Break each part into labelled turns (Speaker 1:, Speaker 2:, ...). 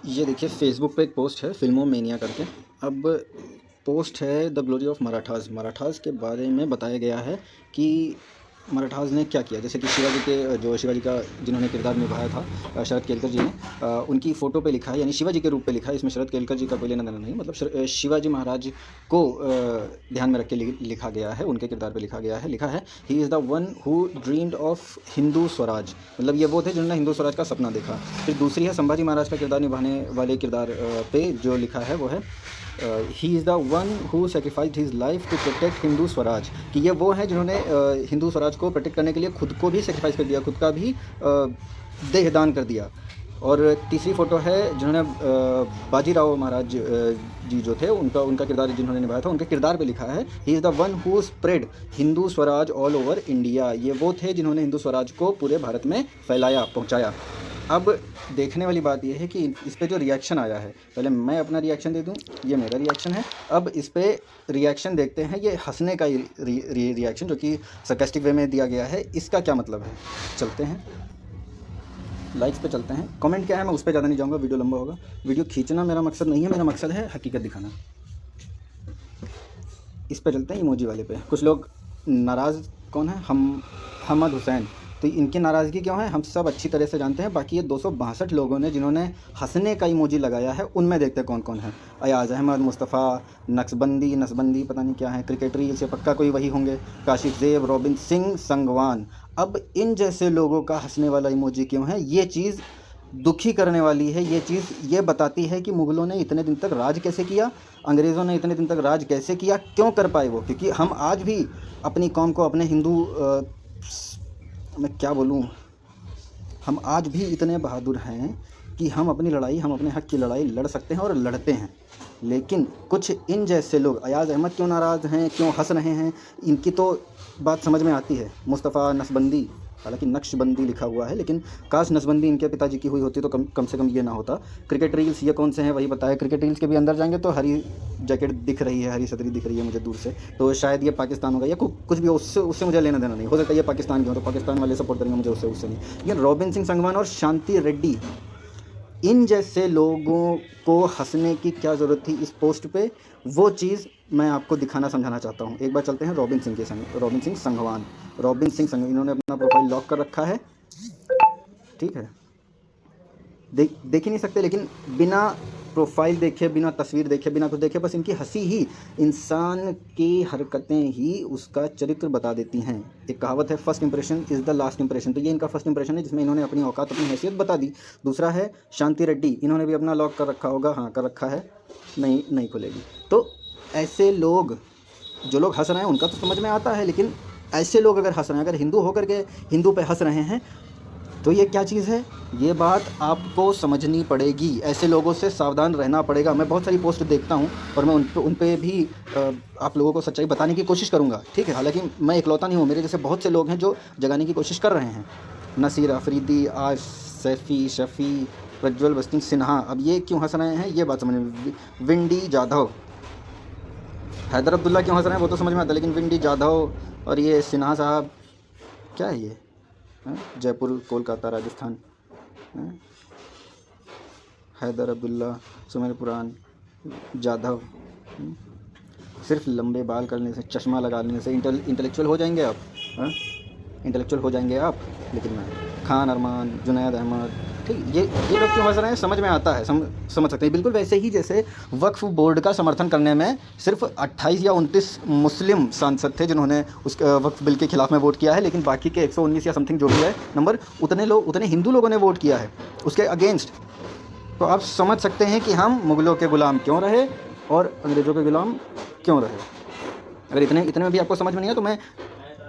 Speaker 1: ये देखिए फेसबुक पे एक पोस्ट है फिल्मों मेनिया करके। अब पोस्ट है द ग्लोरी ऑफ मराठास के बारे में बताया गया है कि मराठास ने क्या किया। जैसे कि शिवाजी के जो शिवाजी का जिन्होंने किरदार निभाया था शरद केलकर जी ने उनकी फ़ोटो पे लिखा है, यानी शिवाजी के रूप पे लिखा है। इसमें शरद केलकर जी का कोई लेना देना नहीं, मतलब शिवाजी महाराज को ध्यान में रख के लिखा गया है, उनके किरदार पे लिखा गया है। लिखा है he is the one who dreamed of Hindu Swaraj, मतलब ये वो थे जिन्होंने हिंदू स्वराज का सपना देखा। फिर दूसरी है संभाजी महाराज का किरदार निभाने वाले किरदार पे जो लिखा है वो है he is the one who sacrificed his life to protect Hindu Swaraj, कि ये वो हैं जिन्होंने हिंदू स्वराज को प्रोटेक्ट करने के लिए खुद को भी सेक्रीफाइस कर दिया, खुद का भी देहदान कर दिया। और तीसरी फ़ोटो है जिन्होंने बाजीराव महाराज जी जो थे उनका किरदार जिन्होंने निभाया था, उनके किरदार पे लिखा है he is the one who spread Hindu Swaraj all over India. ये वो थे जिन्होंने हिंदू स्वराज को पूरे भारत में फैलाया, पहुंचाया। अब देखने वाली बात यह है कि इस पे जो रिएक्शन आया है, पहले मैं अपना रिएक्शन दे दूं, ये मेरा रिएक्शन है। अब इस पे रिएक्शन देखते हैं, ये हंसने का रिएक्शन जो कि सरकास्टिक वे में दिया गया है, इसका क्या मतलब है। चलते हैं लाइक्स पे चलते हैं। कमेंट क्या है मैं उस पर ज़्यादा नहीं जाऊँगा, वीडियो लंबा होगा। वीडियो खींचना मेरा मकसद नहीं है, मेरा मकसद है हकीकत दिखाना। इस पे चलते हैं इमोजी वाले पे। कुछ लोग नाराज़ कौन है, हमद हुसैन, तो इनकी नाराज़गी क्यों है हम सब अच्छी तरह से जानते हैं। बाकी ये 262 लोगों ने जिन्होंने हंसने का इमोजी लगाया है, उनमें देखते हैं कौन कौन है। अयाज अहमद, मुस्तफ़ा, नक्शबंदी पता नहीं क्या है, क्रिकेटरी से पक्का कोई वही होंगे, काशिफ ज़ेब, रॉबिन सिंह संगवान। अब इन जैसे लोगों का हंसने वाला इमोजी क्यों है, ये चीज़ दुखी करने वाली है। ये चीज़ ये बताती है कि मुग़लों ने इतने दिन तक राज कैसे किया, अंग्रेज़ों ने इतने दिन तक राज कैसे किया, क्यों कर पाए वो। क्योंकि हम आज भी अपनी कौम को, अपने हिंदू मैं क्या बोलूँ, हम आज भी इतने बहादुर हैं कि हम अपनी लड़ाई, हम अपने हक़ की लड़ाई लड़ सकते हैं और लड़ते हैं। लेकिन कुछ इन जैसे लोग, अयाज अहमद क्यों नाराज़ हैं, क्यों हंस रहे हैं, इनकी तो बात समझ में आती है। मुस्तफ़ा नक्शबंदी, हालांकि नक्शबंदी लिखा हुआ है, लेकिन काश नसबंदी इनके पिताजी की हुई होती तो कम से कम ये ना होता। क्रिकेट रील्स ये कौन से हैं वही बताए। क्रिकेट रील्स के भी अंदर जाएंगे तो हरी जैकेट दिख रही है, हरी सदरी दिख रही है मुझे दूर से, तो शायद ये पाकिस्तान होगा या कुछ भी। उससे मुझे लेना देना नहीं, हो सकता है ये पाकिस्तान की हो तो पाकिस्तान वाले सपोर्ट करेंगे मुझे, उससे नहीं। ये रॉबिन सिंह संगवान और शांति रेड्डी, इन जैसे लोगों को हंसने की क्या ज़रूरत थी इस पोस्ट पे, वो चीज़ मैं आपको दिखाना समझाना चाहता हूँ। एक बार चलते हैं रॉबिन सिंह संगवान। इन्होंने अपना प्रोफाइल लॉक कर रखा है, ठीक है, देख ही नहीं सकते, लेकिन बिना प्रोफाइल देखे, बिना तस्वीर देखे, बिना कुछ देखे, बस इनकी हंसी ही इंसान की हरकतें ही उसका चरित्र बता देती हैं। एक कहावत है, first impression is the last impression, तो ये इनका फर्स्ट इंप्रेशन है जिसमें इन्होंने अपनी औकात, अपनी हैसियत बता दी। दूसरा है शांति रेड्डी, इन्होंने भी अपना लॉक कर रखा होगा, हाँ कर रखा है, नहीं खुलेगी। तो ऐसे लोग, जो लोग हंस रहे हैं उनका तो समझ में आता है, लेकिन ऐसे लोग अगर हंस रहे हैं, अगर हिंदू होकर के हिंदू पे हंस रहे हैं, तो ये क्या चीज़ है, ये बात आपको समझनी पड़ेगी। ऐसे लोगों से सावधान रहना पड़ेगा। मैं बहुत सारी पोस्ट देखता हूँ और मैं उन पे भी आप लोगों को सच्चाई बताने की कोशिश करूँगा, ठीक है। हालांकि मैं इकलौता नहीं हूँ, मेरे जैसे बहुत से लोग हैं जो जगाने की कोशिश कर रहे हैं। नसीर अफरीदी, आज सैफ़ी, शफ़ी, प्रज्वल बस्ती सिन्हा, अब ये क्यों हंस रहे हैं ये बात समझ में। विंडी जाधव, हैदर अब्दुल्ला क्यों हंस रहे हैं वो तो समझ में आता है, लेकिन विंडी जाधव और ये सिन्हा साहब, क्या है ये, जयपुर, कोलकाता, राजस्थान, हैदर अब्दुल्ला, सुमेर पुरान, जाधव, सिर्फ लंबे बाल करने से, चश्मा लगा लेने से इंटेलेक्चुअल हो जाएंगे आप, इंटेलेक्चुअल हो जाएंगे आप। लेकिन मैं, खान अरमान, जुनैद अहमद, ठीक, ये लोग क्यों हंस रहे हैं समझ में आता है, समझ सकते हैं। बिल्कुल वैसे ही जैसे वक्फ बोर्ड का समर्थन करने में सिर्फ 28 या 29 मुस्लिम सांसद थे जिन्होंने उस वक्फ बिल के खिलाफ में वोट किया है, लेकिन बाकी के 119 या समथिंग जो भी है नंबर, उतने हिंदू लोगों ने वोट किया है उसके अगेंस्ट। तो आप समझ सकते हैं कि हम मुग़लों के ग़ुलाम क्यों रहे और अंग्रेज़ों के ग़ुलाम क्यों रहे। अगर इतने में भी आपको समझ में नहीं है तो मैं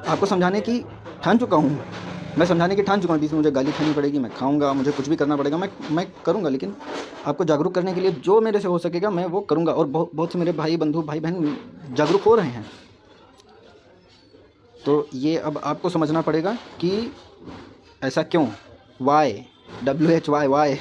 Speaker 1: आपको समझाने की ठान चुका हूँ, बीच में मुझे गाली खानी पड़ेगी, मैं खाऊंगा, मुझे कुछ भी करना पड़ेगा, मैं करूंगा, लेकिन आपको जागरूक करने के लिए जो मेरे से हो सकेगा मैं वो करूंगा। और बहुत से मेरे भाई बहन जागरूक हो रहे हैं। तो ये अब आपको समझना पड़ेगा कि ऐसा क्यों, वाई, WHY, वाई।